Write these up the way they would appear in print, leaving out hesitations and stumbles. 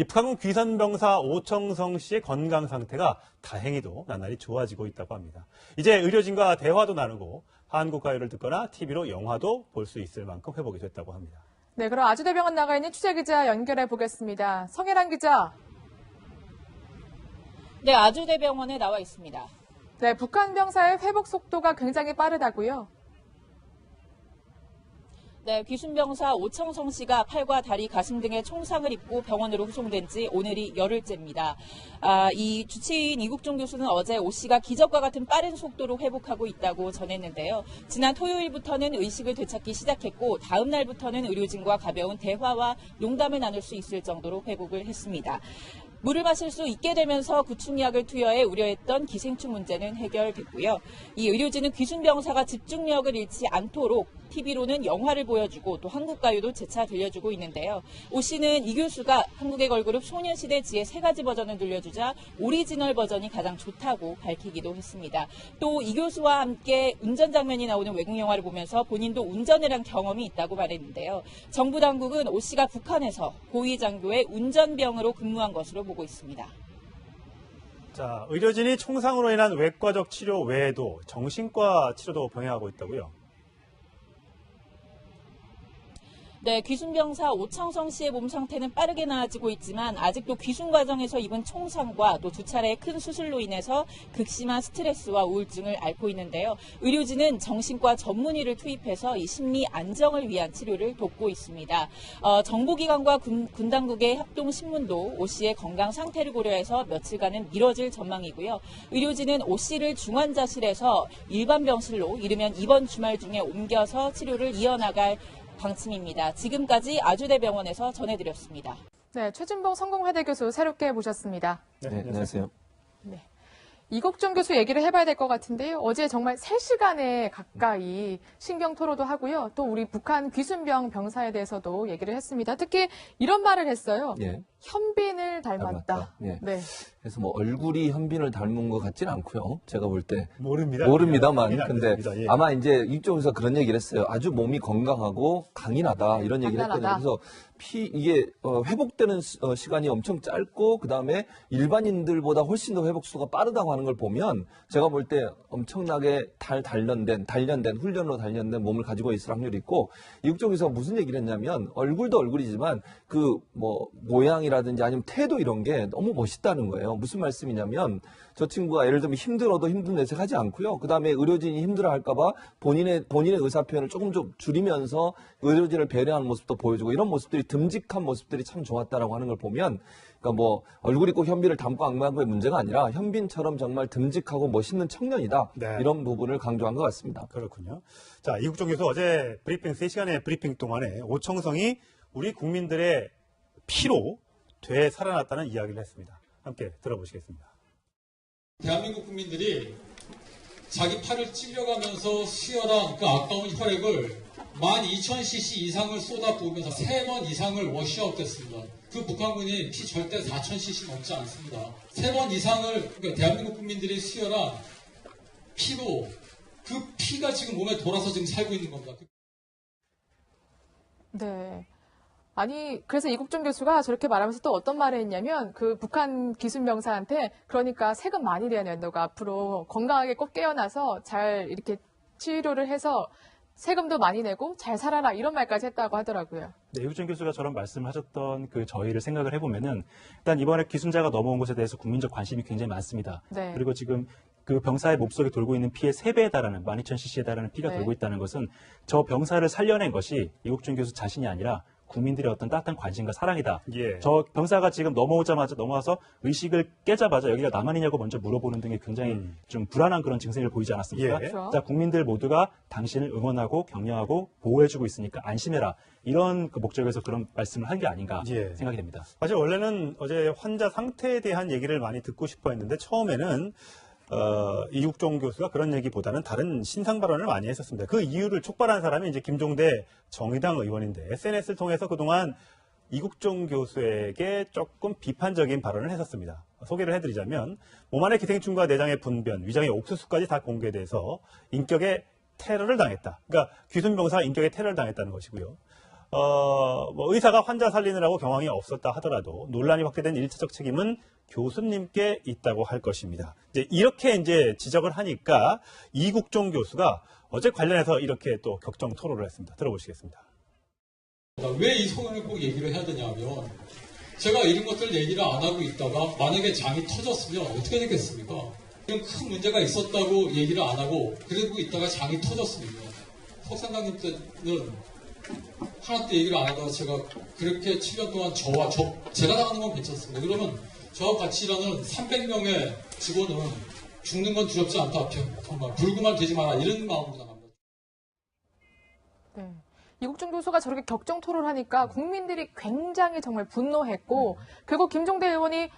이 북한군 귀선병사 오청성 씨의 건강 상태가 다행히도 나날이 좋아지고 있다고 합니다. 이제 의료진과 대화도 나누고 한국 가요를 듣거나 TV로 영화도 볼 수 있을 만큼 회복이 됐다고 합니다. 네, 그럼 아주대병원 나가 있는 취재기자 연결해 보겠습니다. 성혜란 기자. 네, 아주대병원에 나와 있습니다. 네, 북한 병사의 회복 속도가 굉장히 빠르다고요? 네, 귀순병사 오청성 씨가 팔과 다리, 가슴 등에 총상을 입고 병원으로 후송된 지 오늘이 열흘째입니다. 이 주치의인 이국종 교수는 어제 오 씨가 기적과 같은 빠른 속도로 회복하고 있다고 전했는데요. 지난 토요일부터는 의식을 되찾기 시작했고 다음 날부터는 의료진과 가벼운 대화와 농담을 나눌 수 있을 정도로 회복을 했습니다. 물을 마실 수 있게 되면서 구충약을 투여해 우려했던 기생충 문제는 해결됐고요. 이 의료진은 귀순병사가 집중력을 잃지 않도록 TV로는 영화를 보여주고 또 한국가요도 재차 들려주고 있는데요. 오 씨는 이 교수가 한국의 걸그룹 소녀시대 지의 3가지 버전을 들려주자 오리지널 버전이 가장 좋다고 밝히기도 했습니다. 또 이 교수와 함께 운전 장면이 나오는 외국 영화를 보면서 본인도 운전을 한 경험이 있다고 말했는데요. 정부 당국은 오 씨가 북한에서 고위장교의 운전병으로 근무한 것으로 보고 있습니다. 자, 의료진이 총상으로 인한 외과적 치료 외에도 정신과 치료도 병행하고 있다고요? 네, 귀순병사 오청성 씨의 몸 상태는 빠르게 나아지고 있지만 아직도 귀순 과정에서 입은 총상과 또 2차례의 큰 수술로 인해서 극심한 스트레스와 우울증을 앓고 있는데요. 의료진은 정신과 전문의를 투입해서 이 심리 안정을 위한 치료를 돕고 있습니다. 정보기관과 군 당국의 합동신문도 오 씨의 건강 상태를 고려해서 며칠간은 미뤄질 전망이고요. 의료진은 오 씨를 중환자실에서 일반 병실로 이르면 이번 주말 중에 옮겨서 치료를 이어나갈 방침입니다. 지금까지 아주대병원에서 전해드렸습니다. 네, 최준봉 성공회대 교수 새롭게 모셨습니다. 네, 안녕하세요. 네. 이국종 교수 얘기를 해봐야 될 것 같은데요. 어제 정말 3시간에 가까이 신경 토로도 하고요. 또 우리 북한 귀순병 병사에 대해서도 얘기를 했습니다. 특히 이런 말을 했어요. 예. 현빈을 닮았다. 예. 네. 그래서 뭐 얼굴이 현빈을 닮은 것 같지는 않고요. 제가 볼 때 예. 모릅니다만, 근데 아마 이제 이쪽에서 그런 얘기를 했어요. 아주 몸이 건강하고 강인하다 이런 얘기를 했거든요. 그래서 이게 회복되는 시간이 엄청 짧고 그 다음에 일반인들보다 훨씬 더 회복수가 빠르다고 하는 걸 보면 제가 볼 때 엄청나게 단련된 훈련으로 단련된 몸을 가지고 있을 확률이 있고, 이쪽에서 무슨 얘기를 했냐면 얼굴도 얼굴이지만 그 뭐 모양이라든지 아니면 태도 이런 게 너무 멋있다는 거예요. 무슨 말씀이냐면 저 친구가 예를 들면 힘들어도 힘든 내색하지 않고요. 그 다음에 의료진이 힘들어할까봐 본인의 의사 표현을 조금 좀 줄이면서 의료진을 배려하는 모습도 보여주고, 이런 모습들이 듬직한 모습들이 참 좋았다라고 하는 걸 보면, 그러니까 뭐 얼굴이 꼭 현빈을 닮고 안 닮고의 문제가 아니라 현빈처럼 정말 듬직하고 멋있는 청년이다. 네. 이런 부분을 강조한 것 같습니다. 그렇군요. 자, 이국종 교수 어제 브리핑 3시간의 브리핑 동안에 오청성이 우리 국민들의 피로 되살아났다는 이야기를 했습니다. 함께 들어보시겠습니다. 대한민국 국민들이 자기 팔을 찔려가면서 수혈한 그 아까운 혈액을 12,000cc 이상을 쏟아부으면서 3번 이상을 워시아웃했습니다. 그 북한군이 피 절대 4,000cc 넘지 않습니다. 3번 이상을 그러니까 대한민국 국민들이 수혈한 피로 그 피가 지금 몸에 돌아서 지금 살고 있는 겁니다. 네. 아니, 그래서 이국종 교수가 저렇게 말하면서 또 어떤 말을 했냐면, 그 북한 기순병사한테, 그러니까 세금 많이 내야 된다. 너가 앞으로 건강하게 꼭 깨어나서 잘 이렇게 치료를 해서 세금도 많이 내고 잘 살아라. 이런 말까지 했다고 하더라고요. 네, 이국종 교수가 저런 말씀하셨던 그 저희를 생각을 해보면은, 일단 이번에 기순자가 넘어온 것에 대해서 국민적 관심이 굉장히 많습니다. 네. 그리고 지금 그 병사의 몸속에 돌고 있는 피의 3배에 달하는 12,000cc에 달하는 피가 네. 돌고 있다는 것은 저 병사를 살려낸 것이 이국종 교수 자신이 아니라 국민들의 어떤 따뜻한 관심과 사랑이다. 예. 저 병사가 지금 넘어와서 의식을 깨자마자 여기가 남한이냐고 먼저 물어보는 등의 굉장히 좀 불안한 그런 증세를 보이지 않았습니까? 예. 그렇죠. 자, 국민들 모두가 당신을 응원하고 격려하고 보호해주고 있으니까 안심해라. 이런 그 목적에서 그런 말씀을 한 게 아닌가 예. 생각이 됩니다. 사실 원래는 어제 환자 상태에 대한 얘기를 많이 듣고 싶어 했는데 처음에는 이국종 교수가 그런 얘기보다는 다른 신상 발언을 많이 했었습니다. 그 이유를 촉발한 사람이 이제 김종대 정의당 의원인데 SNS를 통해서 그동안 이국종 교수에게 조금 비판적인 발언을 했었습니다. 소개를 해드리자면 몸 안의 기생충과 내장의 분변, 위장의 옥수수까지 다 공개돼서 인격의 테러를 당했다. 그러니까 귀순병사가 인격의 테러를 당했다는 것이고요. 뭐 의사가 환자 살리느라고 경황이 없었다 하더라도 논란이 확대된 일차적 책임은 교수님께 있다고 할 것입니다. 이렇게 이제 지적을 하니까 이국종 교수가 어제 관련해서 이렇게 또 격정 토론을 했습니다. 들어보시겠습니다. 왜 이 소양을 꼭 얘기를 해야 되냐면 제가 이런 것들 얘기를 안 하고 있다가 만약에 장이 터졌으면 어떻게 되겠습니까? 큰 문제가 있었다고 얘기를 안 하고 그러고 있다가 장이 터졌습니다. 석상강님 때는 하나 때 얘기를 안 하다가 제가 그렇게 7년 동안 제가 나가는 건 괜찮습니다. 그러면 저와 같이 일하는 300명의 직원은 죽는 건 두렵지 않다. 정말 불구만 되지 마라. 이런 마음으로 나갑니다. 네. 이국종 교수가 저렇게 격정 토론하니까 국민들이 굉장히 정말 분노했고, 그리고 김종대 의원이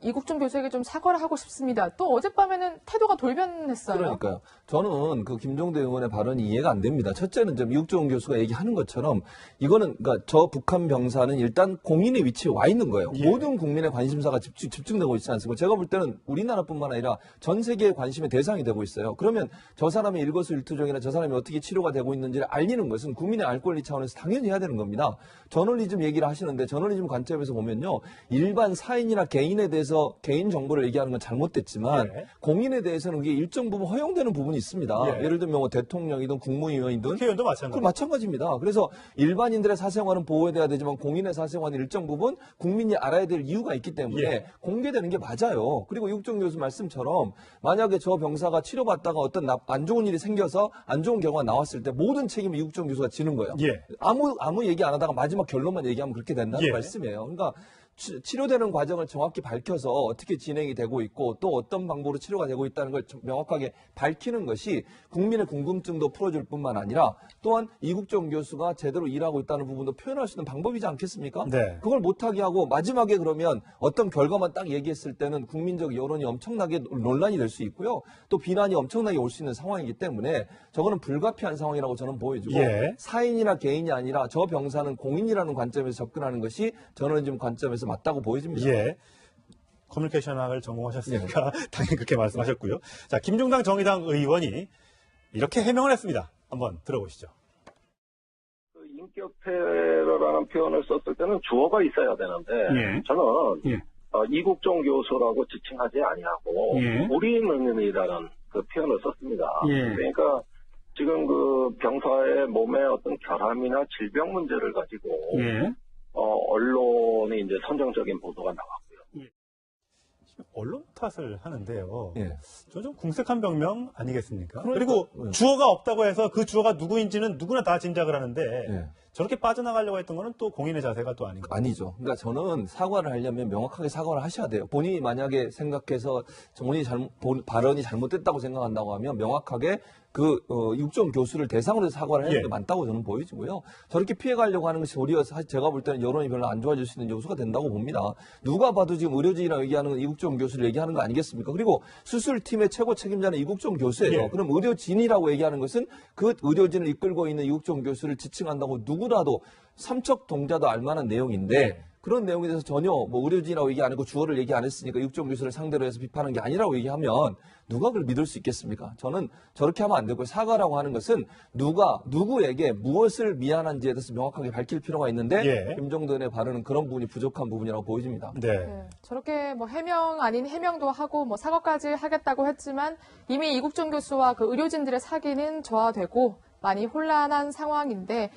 이국종 교수에게 좀 사과를 하고 싶습니다. 또 어젯밤에는 태도가 돌변했어요. 그러니까요. 저는 그 김종대 의원의 발언이 이해가 안 됩니다. 첫째는 좀 이국종 교수가 얘기하는 것처럼 이거는 그러니까 저 북한 병사는 일단 공인의 위치에 와 있는 거예요. 예. 모든 국민의 관심사가 집중되고 있지 않습니까? 제가 볼 때는 우리나라뿐만 아니라 전 세계의 관심의 대상이 되고 있어요. 그러면 저 사람의 일거수일투족이나 저 사람이 어떻게 치료가 되고 있는지를 알리는 것은 국민의 알 권리 차원에서 당연히 해야 되는 겁니다. 저널리즘 얘기를 하시는데 저널리즘 관점에서 보면요. 일반 사인이나 개인에 대해서 개인 정보를 얘기하는 건 잘못됐지만 예. 공인에 대해서는 그게 일정 부분 허용되는 부분이 있습니다. 예. 예를 들면 뭐 대통령이든 국무위원이든 국회의원도 마찬가지. 그 마찬가지입니다. 그래서 일반인들의 사생활은 보호돼야 되지만 공인의 사생활은 일정 부분 국민이 알아야 될 이유가 있기 때문에 예. 공개되는 게 맞아요. 그리고 이국종 교수 말씀처럼 만약에 저 병사가 치료받다가 어떤 안 좋은 일이 생겨서 안 좋은 결과가 나왔을 때 모든 책임을 이국종 교수가 지는 거예요. 예. 아무 얘기 안 하다가 마지막 결론만 얘기하면 그렇게 된다는 예. 말씀이에요. 그러니까 치료되는 과정을 정확히 밝혀서 어떻게 진행이 되고 있고 또 어떤 방법으로 치료가 되고 있다는 걸 명확하게 밝히는 것이 국민의 궁금증도 풀어줄 뿐만 아니라 또한 이국종 교수가 제대로 일하고 있다는 부분도 표현할 수 있는 방법이지 않겠습니까? 네. 그걸 못하게 하고 마지막에 그러면 어떤 결과만 딱 얘기했을 때는 국민적 여론이 엄청나게 논란이 될 수 있고요. 또 비난이 엄청나게 올 수 있는 상황이기 때문에 저거는 불가피한 상황이라고 저는 보여지고 예. 사인이나 개인이 아니라 저 병사는 공인이라는 관점에서 접근하는 것이 저널리즘 관점에서 맞다고 보여집니다. 예. 커뮤니케이션학을 전공하셨으니까 당연히 그렇게 말씀하셨고요. 자, 김종당 정의당 의원이 이렇게 해명을 했습니다. 한번 들어보시죠. 인격 테러라는 표현을 썼을 때는 주어가 있어야 되는데 예. 저는 예. 이국종 교수라고 지칭하지 아니하고 예. 우리는이라는 그 표현을 썼습니다. 예. 그러니까 지금 그 병사의 몸에 어떤 결함이나 질병 문제를 가지고 예. 언론에 이제 선정적인 보도가 나왔고요. 언론 탓을 하는데요. 예. 저는 좀 궁색한 병명 아니겠습니까? 그러니까, 그리고 예. 주어가 없다고 해서 그 주어가 누구인지는 누구나 다 짐작을 하는데 예. 저렇게 빠져나가려고 했던 거는 또 공인의 자세가 또 아닌가. 아니죠. 그러니까 저는 사과를 하려면 명확하게 사과를 하셔야 돼요. 본인이 만약에 생각해서 본인이 발언이 잘못됐다고 생각한다고 하면 명확하게 이국종 교수를 대상으로 해서 사과를 하는 게 예. 맞다고 저는 보여지고요. 저렇게 피해가려고 하는 것이 오히려 사실 제가 볼 때는 여론이 별로 안 좋아질 수 있는 요소가 된다고 봅니다. 누가 봐도 지금 의료진이라고 얘기하는 이국종 교수를 얘기하는 거 아니겠습니까? 그리고 수술팀의 최고 책임자는 이국종 교수예요. 예. 그럼 의료진이라고 얘기하는 것은 그 의료진을 이끌고 있는 이국종 교수를 지칭한다고 누구라도 삼척 동자도 알만한 내용인데 그런 내용에 대해서 전혀 뭐 의료진이라고 얘기 안 하고 주어를 얘기 안 했으니까 이국종 교수를 상대로 해서 비판한 게 아니라고 얘기하면 누가 그걸 믿을 수 있겠습니까? 저는 저렇게 하면 안 되고 사과라고 하는 것은 누구에게 무엇을 미안한지에 대해서 명확하게 밝힐 필요가 있는데 예. 김종대의 발언은 그런 부분이 부족한 부분이라고 보여집니다. 네. 네, 저렇게 뭐 해명 아닌 해명도 하고 뭐 사과까지 하겠다고 했지만 이미 이국종 교수와 그 의료진들의 사기는 저하되고 많이 혼란한 상황인데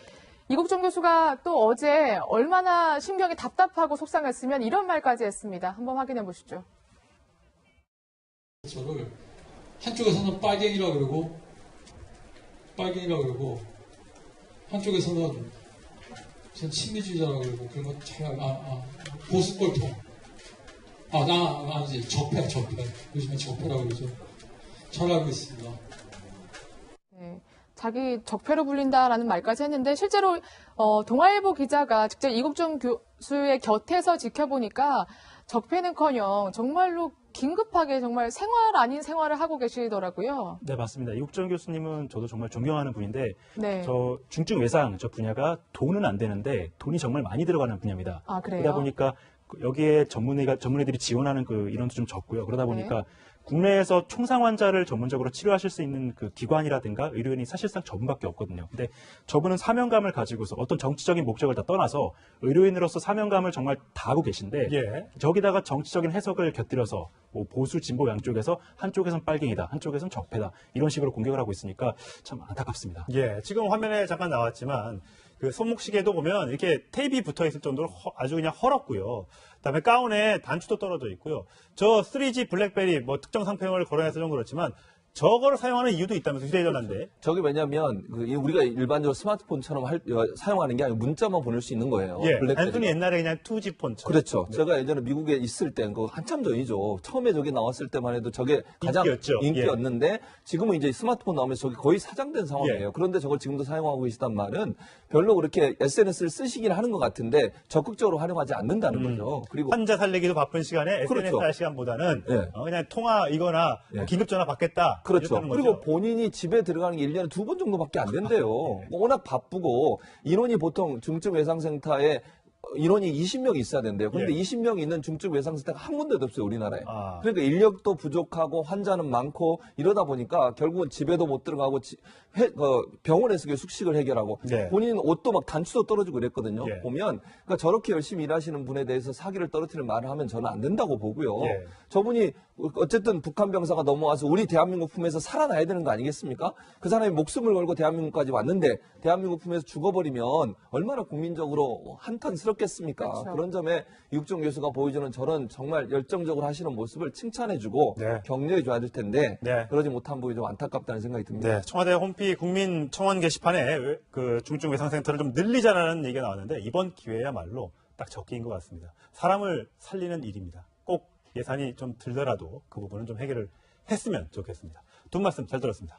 이국종 교수가 또 어제 얼마나 심경이 답답하고 속상했으면 이런 말까지 했습니다. 한번 확인해 보시죠. 저를 한쪽에서는 빨갱이라 그러고 한쪽에서는 전 친미주의자라 그러고 그런 거 잘 보수골통 아니지 적폐 요즘에 적폐라고 그러죠. 잘 알고 있습니다. 네, 자기 적폐로 불린다라는 말까지 했는데 실제로 동아일보 기자가 직접 이국종 교수의 곁에서 지켜보니까 적폐는커녕 정말로 긴급하게 정말 생활 아닌 생활을 하고 계시더라고요. 네, 맞습니다. 이국종 교수님은 저도 정말 존경하는 분인데 네. 저 중증 외상 저 분야가 돈은 안 되는데 돈이 정말 많이 들어가는 분야입니다. 아, 그래요? 그러다 보니까 여기에 전문의들이 지원하는 그 인원도 좀 적고요. 그러다 보니까 국내에서 총상 환자를 전문적으로 치료하실 수 있는 그 기관이라든가 의료인이 사실상 저분밖에 없거든요. 근데 저분은 사명감을 가지고서 어떤 정치적인 목적을 다 떠나서 의료인으로서 사명감을 정말 다하고 계신데 예. 저기다가 정치적인 해석을 곁들여서 뭐 보수 진보 양쪽에서 한쪽에선 빨갱이다, 한쪽에선 적폐다 이런 식으로 공격을 하고 있으니까 참 안타깝습니다. 예, 지금 화면에 잠깐 나왔지만 그 손목시계도 보면 이렇게 테이프가 붙어 있을 정도로 아주 그냥 헐었고요. 그다음에 가운에 단추도 떨어져 있고요. 저 3G 블랙베리 뭐 특정 상표명을 거론해서 좀 그렇지만 저거를 사용하는 이유도 있다면서 휴대전화인데. 저게 왜냐면 우리가 일반적으로 스마트폰처럼 사용하는 게 아니고 문자만 보낼 수 있는 거예요. 예, 블랙베리가. 단순히 옛날에 그냥 2G 폰처럼. 그렇죠. 네. 제가 예전에 미국에 있을 때, 한참 전이죠. 처음에 저게 나왔을 때만 해도 저게 가장 인기였죠. 인기였는데, 지금은 이제 스마트폰 나오면서 저게 거의 사장된 상황이에요. 예. 그런데 저걸 지금도 사용하고 계시단 말은 별로 그렇게 SNS를 쓰시긴 하는 것 같은데, 적극적으로 활용하지 않는다는 거죠. 그리고 환자 살리기도 바쁜 시간에 그렇죠. SNS 할 시간보다는 예. 그냥 통화이거나 예. 긴급전화 받겠다. 그렇죠. 이랬다는 그리고 거죠. 본인이 집에 들어가는 게 1년에 2번 정도밖에 안 된대요. 뭐 워낙 바쁘고 인원이 보통 중증 외상센터에 인원이 20명이 있어야 된대요. 그런데 예. 20명이 있는 중증 외상센터가 한 군데도 없어요, 우리나라에. 아. 그러니까 인력도 부족하고 환자는 많고 이러다 보니까 결국은 집에도 못 들어가고 병원에서 숙식을 해결하고 네. 본인 옷도 막 단추도 떨어지고 그랬거든요. 예. 보면 그러니까 저렇게 열심히 일하시는 분에 대해서 사기를 떨어뜨리는 말을 하면 저는 안 된다고 보고요. 예. 저분이 어쨌든 북한 병사가 넘어와서 우리 대한민국 품에서 살아나야 되는 거 아니겠습니까? 그 사람이 목숨을 걸고 대한민국까지 왔는데 대한민국 품에서 죽어버리면 얼마나 국민적으로 한탄스럽겠습니까? 그렇죠. 그런 점에 이국종 교수가 보여주는 저런 정말 열정적으로 하시는 모습을 칭찬해주고 네. 격려해줘야 될 텐데 네. 그러지 못한 부분이 좀 안타깝다는 생각이 듭니다. 네, 청와대 홈피 국민 청원 게시판에 그 중증 외상센터를 좀 늘리자라는 얘기가 나왔는데 이번 기회야말로 딱 적기인 것 같습니다. 사람을 살리는 일입니다. 꼭 예산이 좀 들더라도 그 부분은 좀 해결을 했으면 좋겠습니다. 두 말씀 잘 들었습니다.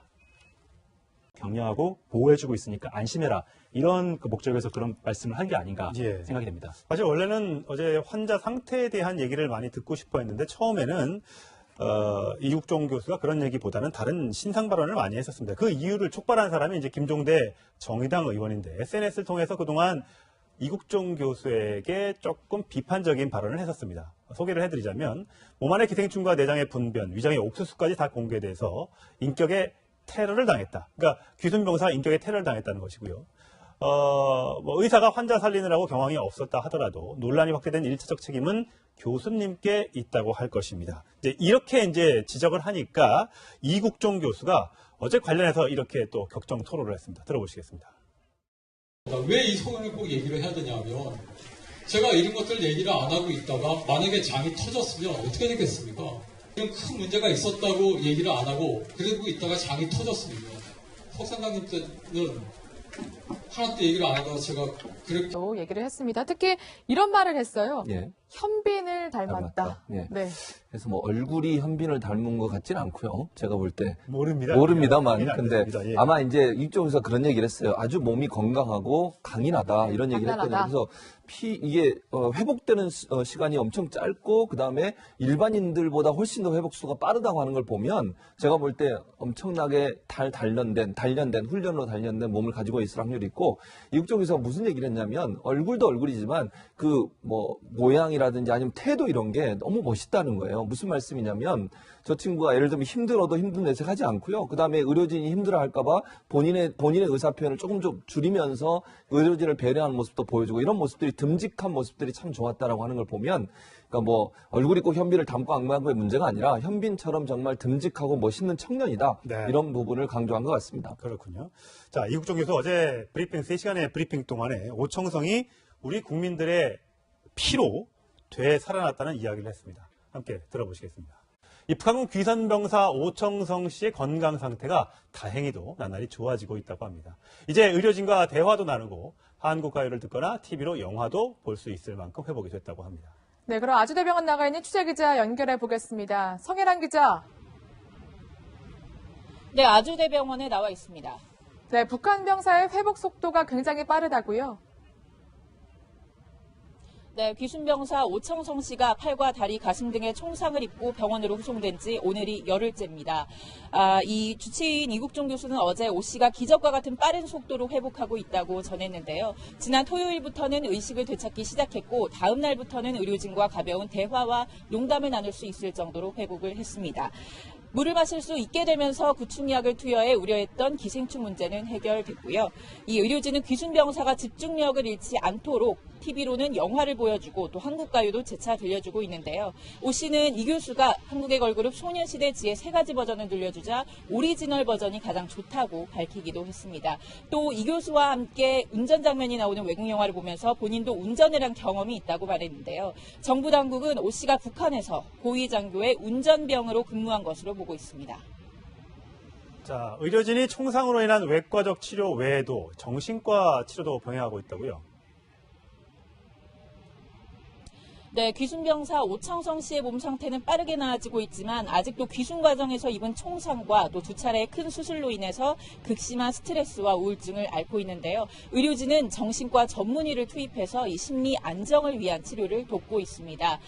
격려하고 보호해주고 있으니까 안심해라 이런 그 목적에서 그런 말씀을 한 게 아닌가 예. 생각이 됩니다. 사실 원래는 어제 환자 상태에 대한 얘기를 많이 듣고 싶어 했는데 처음에는 이국종 교수가 그런 얘기보다는 다른 신상 발언을 많이 했었습니다. 그 이유를 촉발한 사람이 이제 김종대 정의당 의원인데 SNS를 통해서 그동안 이국종 교수에게 조금 비판적인 발언을 했었습니다. 소개를 해드리자면 몸 안의 기생충과 내장의 분변, 위장의 옥수수까지 다 공개돼서 인격의 테러를 당했다. 그러니까 귀순 병사가 인격의 테러를 당했다는 것이고요. 뭐 의사가 환자 살리느라고 경황이 없었다 하더라도 논란이 확대된 1차적 책임은 교수님께 있다고 할 것입니다. 이렇게 이제 지적을 하니까 이국종 교수가 어제 관련해서 이렇게 또 격정 토론을 했습니다. 들어보시겠습니다. 왜 이 소문을 꼭 얘기를 해야 되냐면 제가 이런 것들 얘기를 안 하고 있다가 만약에 장이 터졌으면 어떻게 되겠습니까? 큰 문제가 있었다고 얘기를 안 하고 그러고 있다가 장이 터졌습니다. 석상장님 때는 하나도 얘기를 안 하다가 제가 그렇게 또 얘기를 했습니다. 특히 이런 말을 했어요. 예. 현빈을 닮았다. 예. 네. 그래서 뭐 얼굴이 현빈을 닮은 것 같지는 않고요. 제가 볼 때. 모릅니다만. 근데 예. 아마 이제 이쪽에서 그런 얘기를 했어요. 아주 몸이 건강하고 강인하다 이런 얘기를 했거든요. 강단하다. 그래서 이게 회복되는 시간이 엄청 짧고 그다음에 일반인들보다 훨씬 더 회복수가 빠르다고 하는 걸 보면 제가 볼 때 엄청나게 훈련으로 단련된 몸을 가지고 있을 확률이 있고 이쪽에서 무슨 얘기를 했냐면 얼굴도 얼굴이지만 그 뭐 모양이라든지 아니면 태도 이런 게 너무 멋있다는 거예요. 무슨 말씀이냐면 저 친구가 예를 들면 힘들어도 힘든 내색하지 않고요. 그다음에 의료진이 힘들어할까봐 본인의 의사 표현을 조금 좀 줄이면서 의료진을 배려하는 모습도 보여주고 이런 모습들이 듬직한 모습들이 참 좋았다라고 하는 걸 보면 그러니까 뭐 얼굴이 꼭 현빈을 닮고 안 닮고의 문제가 아니라 현빈처럼 정말 듬직하고 멋있는 청년이다. 네. 이런 부분을 강조한 것 같습니다. 그렇군요. 자, 이국종 교수 어제 브리핑 3시간의 브리핑 동안에 오청성이 우리 국민들의 피로 되살아났다는 이야기를 했습니다. 함께 들어보시겠습니다. 이 북한군 귀산병사 오청성 씨의 건강 상태가 다행히도 나날이 좋아지고 있다고 합니다. 이제 의료진과 대화도 나누고 한국 가요를 듣거나 TV로 영화도 볼 수 있을 만큼 회복이 됐다고 합니다. 네, 그럼 아주대병원 나가 있는 취재기자 연결해 보겠습니다. 성혜란 기자. 네, 아주대병원에 나와 있습니다. 네, 북한 병사의 회복 속도가 굉장히 빠르다고요? 네, 귀순병사 오청성 씨가 팔과 다리, 가슴 등에 총상을 입고 병원으로 후송된 지 오늘이 열흘째입니다. 이 주치의인 이국종 교수는 어제 오 씨가 기적과 같은 빠른 속도로 회복하고 있다고 전했는데요. 지난 토요일부터는 의식을 되찾기 시작했고 다음 날부터는 의료진과 가벼운 대화와 농담을 나눌 수 있을 정도로 회복을 했습니다. 물을 마실 수 있게 되면서 구충약을 투여해 우려했던 기생충 문제는 해결됐고요. 이 의료진은 귀순병사가 집중력을 잃지 않도록 TV로는 영화를 보여주고 또 한국가요도 재차 들려주고 있는데요. 오 씨는 이 교수가 한국의 걸그룹 소녀시대 지의 3가지 버전을 들려주자 오리지널 버전이 가장 좋다고 밝히기도 했습니다. 또 이 교수와 함께 운전 장면이 나오는 외국 영화를 보면서 본인도 운전을 한 경험이 있다고 말했는데요. 정부 당국은 오 씨가 북한에서 고위 장교의 운전병으로 근무한 것으로 보고 있습니다. 자, 의료진이 총상으로 인한 외과적 치료 외에도 정신과 치료도 병행하고 있다고요? 네, 귀순병사 오청성 씨의 몸 상태는 빠르게 나아지고 있지만 아직도 귀순 과정에서 입은 총상과 또 2차례의 큰 수술로 인해서 극심한 스트레스와 우울증을 앓고 있는데요. 의료진은 정신과 전문의를 투입해서 이 심리 안정을 위한 치료를 돕고 있습니다.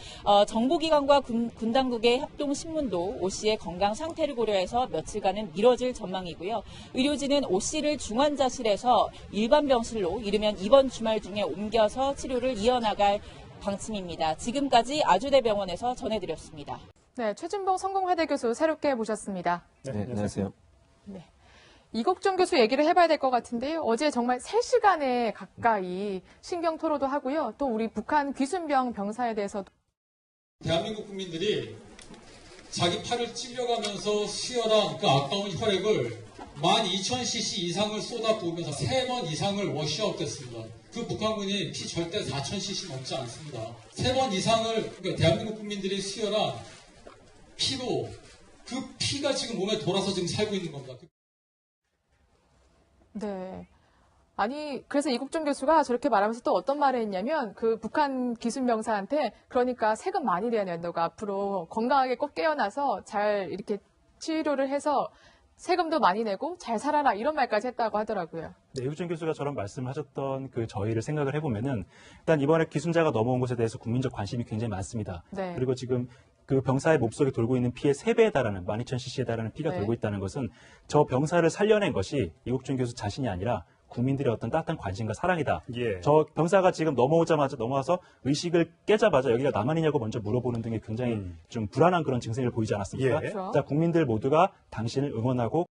정보기관과 군 당국의 합동 신문도 오 씨의 건강 상태를 고려해서 며칠간은 미뤄질 전망이고요. 의료진은 오 씨를 중환자실에서 일반 병실로 이르면 이번 주말 중에 옮겨서 치료를 이어나갈 방침입니다. 지금까지 아주대병원에서 전해드렸습니다. 네, 최준봉 성공회대 교수 새롭게 모셨습니다. 네, 안녕하세요. 네. 이국종 교수 얘기를 해봐야 될 것 같은데요. 어제 정말 3시간에 가까이 신경 토로도 하고요. 또 우리 북한 귀순병 병사에 대해서도 대한민국 국민들이 자기 팔을 찔려가면서 수혈한 그 아까운 혈액을 12,000cc 이상을 쏟아부으면서 3번 이상을 워시아웃했습니다. 그 북한군이 피 절대 4,000cc 넘지 않습니다. 3번 이상을 그러니까 대한민국 국민들이 수혈한 피로 그 피가 지금 몸에 돌아서 지금 살고 있는 겁니다. 네. 아니, 그래서 이국종 교수가 저렇게 말하면서 또 어떤 말을 했냐면, 그 북한 기순병사한테, 그러니까 세금 많이 내야 너가 앞으로 건강하게 꼭 깨어나서 잘 이렇게 치료를 해서 세금도 많이 내고 잘 살아라, 이런 말까지 했다고 하더라고요. 네, 이국종 교수가 저런 말씀하셨던 그 저희를 생각을 해보면은 일단 이번에 기순자가 넘어온 것에 대해서 국민적 관심이 굉장히 많습니다. 네. 그리고 지금 그 병사의 몸속에 돌고 있는 피의 3배에 달하는 12,000cc에 달하는 피가 네. 돌고 있다는 것은 저 병사를 살려낸 것이 이국종 교수 자신이 아니라 국민들의 어떤 따뜻한 관심과 사랑이다. 예. 저 병사가 지금 넘어와서 의식을 깨자마자 여기가 남한이냐고 먼저 물어보는 등의 굉장히 좀 불안한 그런 증세를 보이지 않았습니까? 예. 그렇죠. 자, 국민들 모두가 당신을 응원하고